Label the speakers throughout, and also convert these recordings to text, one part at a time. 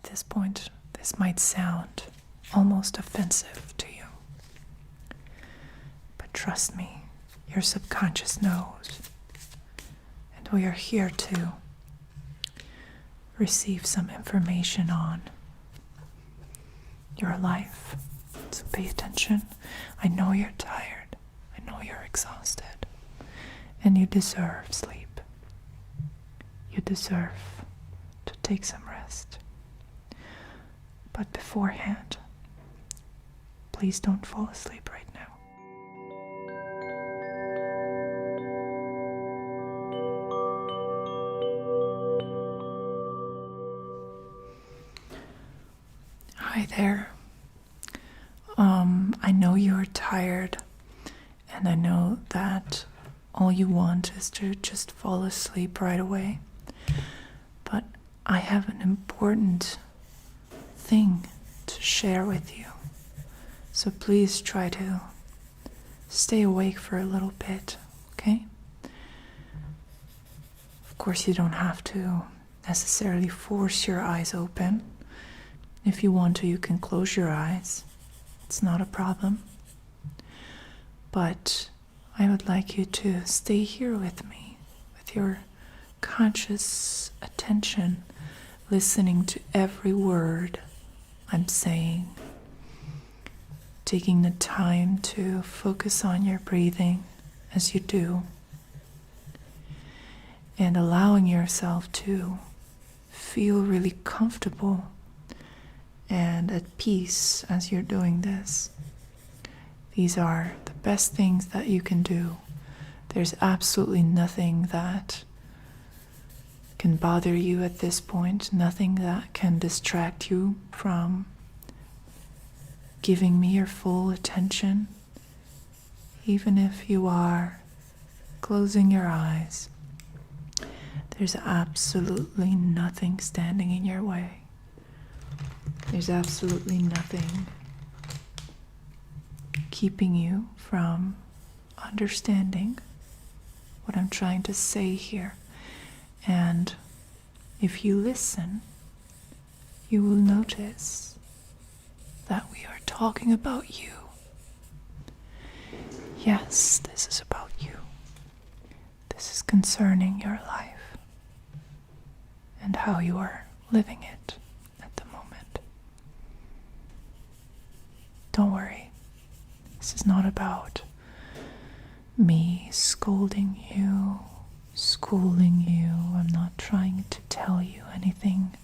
Speaker 1: this point, this might sound almost offensive to you. But trust me, your subconscious knows. And we are here to receive some information on your life. So pay attention. I know you're tired. I know you're exhausted. And you deserve sleep. You deserve to take some rest. But beforehand, please don't fall asleep right now. Hi there. I know you're tired, and I know that all you want is to just fall asleep right away. But I have an important thing to share with you. So please try to stay awake for a little bit, okay? Of course, you don't have to necessarily force your eyes open. If you want to, you can close your eyes. It's not a problem. But I would like you to stay here with me, with your conscious attention, listening to every word I'm saying, taking the time to focus on your breathing as you do, and allowing yourself to feel really comfortable and at peace as you're doing this. These are the best things that you can do. There's absolutely nothing that can bother you at this point, nothing that can distract you from giving me your full attention, even if you are closing your eyes. There's absolutely nothing standing in your way. There's absolutely nothing keeping you from understanding what I'm trying to say here. And if you listen, you will notice that we are talking about you. Yes, this is about you. This is concerning your life and how you are living it at the moment. Don't worry. This is not about me scolding you, schooling you. I'm not trying to tell you anything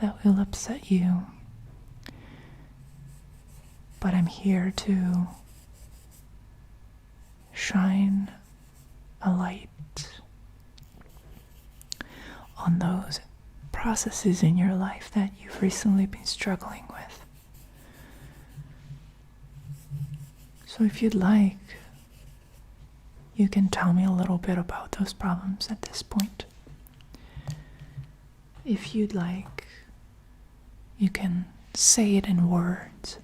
Speaker 1: that will upset you. But I'm here to shine a light on those processes in your life that you've recently been struggling with. So if you'd like, you can tell me a little bit about those problems at this point. If you'd like, you can say it in words,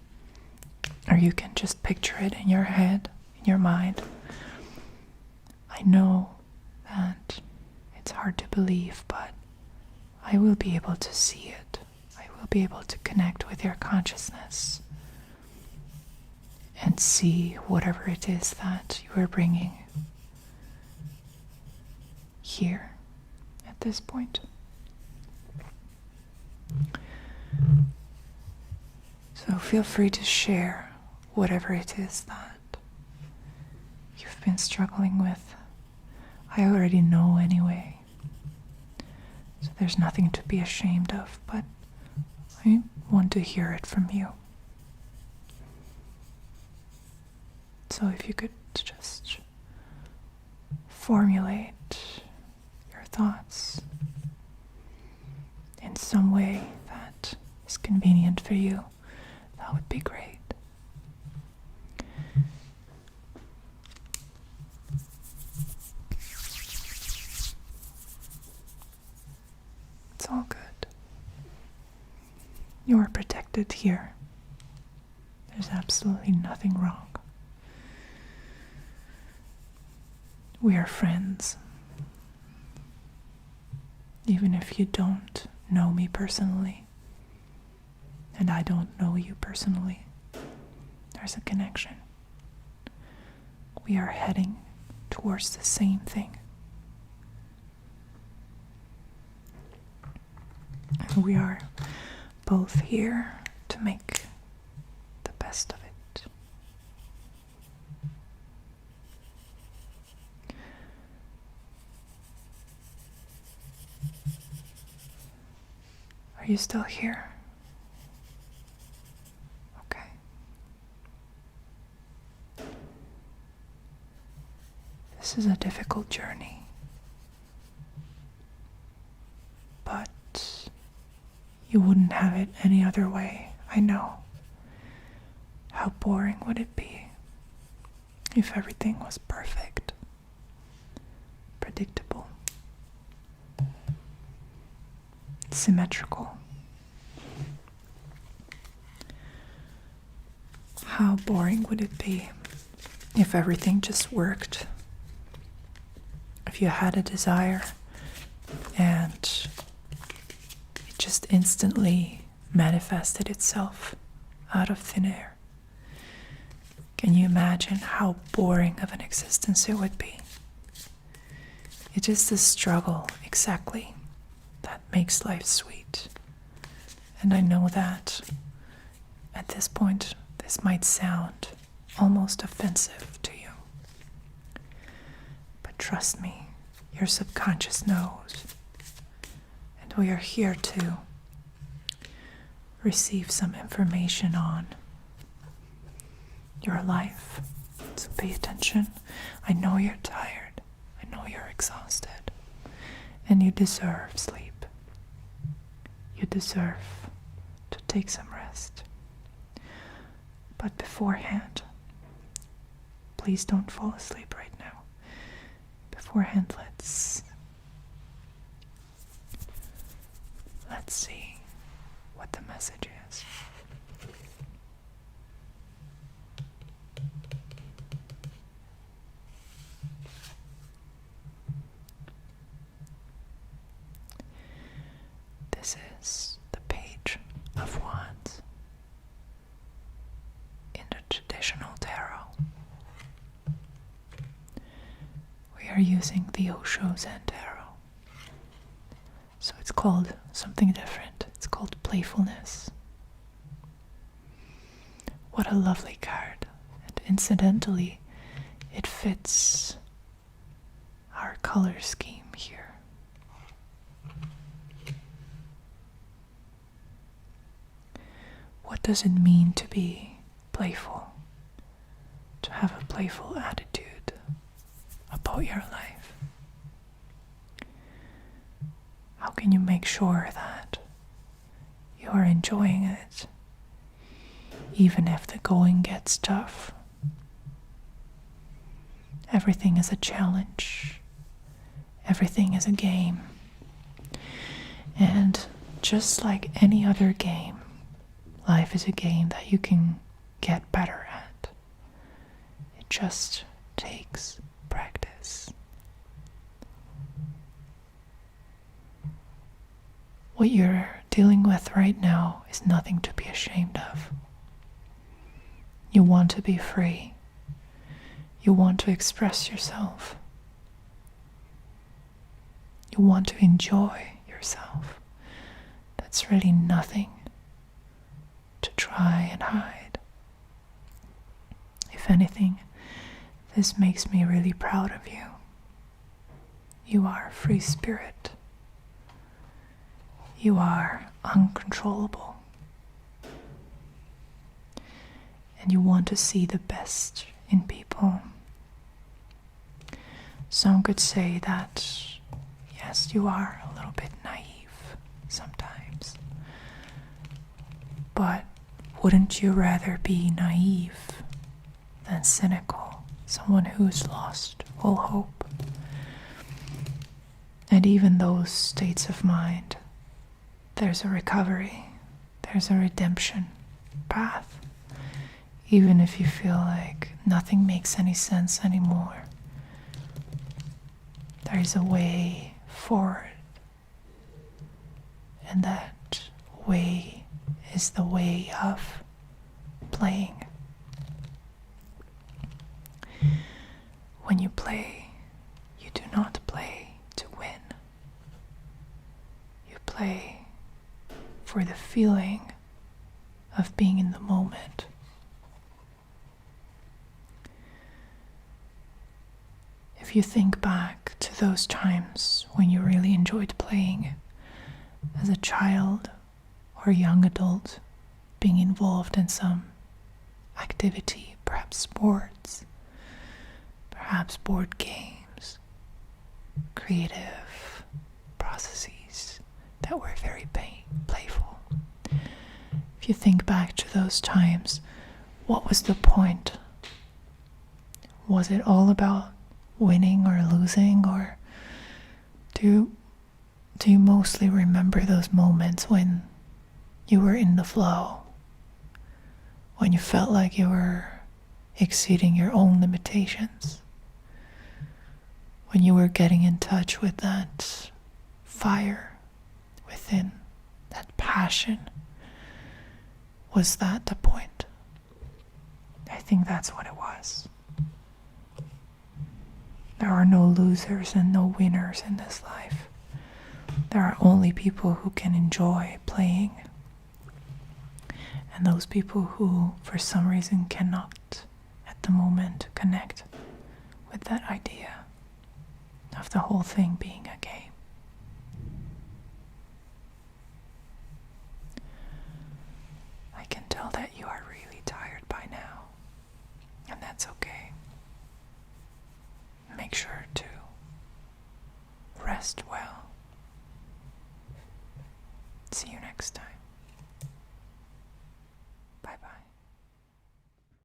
Speaker 1: or you can just picture it in your head, in your mind. I know that it's hard to believe, but I will be able to see it. I will be able to connect with your consciousness and see whatever it is that you are bringing here at this point. So feel free to share whatever it is that you've been struggling with. I already know anyway, so there's nothing to be ashamed of, but I want to hear it from you. So if you could just formulate your thoughts in some way that is convenient for you, that would be great. It's all good. You are protected here. There's absolutely nothing wrong. We are friends. Even if you don't know me personally, and I don't know you personally, there's a connection. We are heading towards the same thing. And we are both here to make the best of it. Are you still here? Okay. This is a difficult journey, but you wouldn't have it any other way, I know. How boring would it be if everything was perfect, predictable, symmetrical? How boring would it be if everything just worked? If you had a desire and it just instantly manifested itself out of thin air. Can you imagine how boring of an existence it would be? It is the struggle, exactly, that makes life sweet. And I know that at this point, this might sound almost offensive to you. But trust me, your subconscious knows. And we are here to receive some information on your life. So pay attention. I know you're tired. I know you're exhausted. And you deserve sleep. You deserve to take some rest. But beforehand, please don't fall asleep right now. Beforehand, let's see what the message is. This is the Page of Wands in the traditional tarot. We are using the Osho Zen tarot. So it's called something different. It's called playfulness. What a lovely card. And incidentally, it fits our color scheme here. What does it mean to be playful? To have a playful attitude about your life? How can you make sure that you are enjoying it, even if the going gets tough? Everything is a challenge. Everything is a game. And just like any other game, life is a game that you can get better at. It just takes practice. What you're dealing with right now is nothing to be ashamed of. You want to be free. You want to express yourself. You want to enjoy yourself. That's really nothing to try and hide. If anything, this makes me really proud of you. You are a free spirit. You are uncontrollable. And you want to see the best in people. Some could say that, yes, you are a little bit naive sometimes. But wouldn't you rather be naive than cynical? Someone who's lost all hope. And even those states of mind, there's a recovery, there's a redemption path. Even if you feel like nothing makes any sense anymore, there is a way forward. And that way is the way of playing. When you play, you do not play to win. You play for the feeling of being in the moment. If you think back to those times when you really enjoyed playing as a child or young adult, being involved in some activity, perhaps sports, perhaps board games, creative processes that were very playful. If you think back to those times, what was the point? Was it all about winning or losing, or do you mostly remember those moments when you were in the flow, when you felt like you were exceeding your own limitations, when you were getting in touch with that fire within, that passion? Was that the point? I think that's what it was. There are no losers and no winners in this life. There are only people who can enjoy playing, and those people who, for some reason, cannot at the moment connect with that idea of the whole thing being a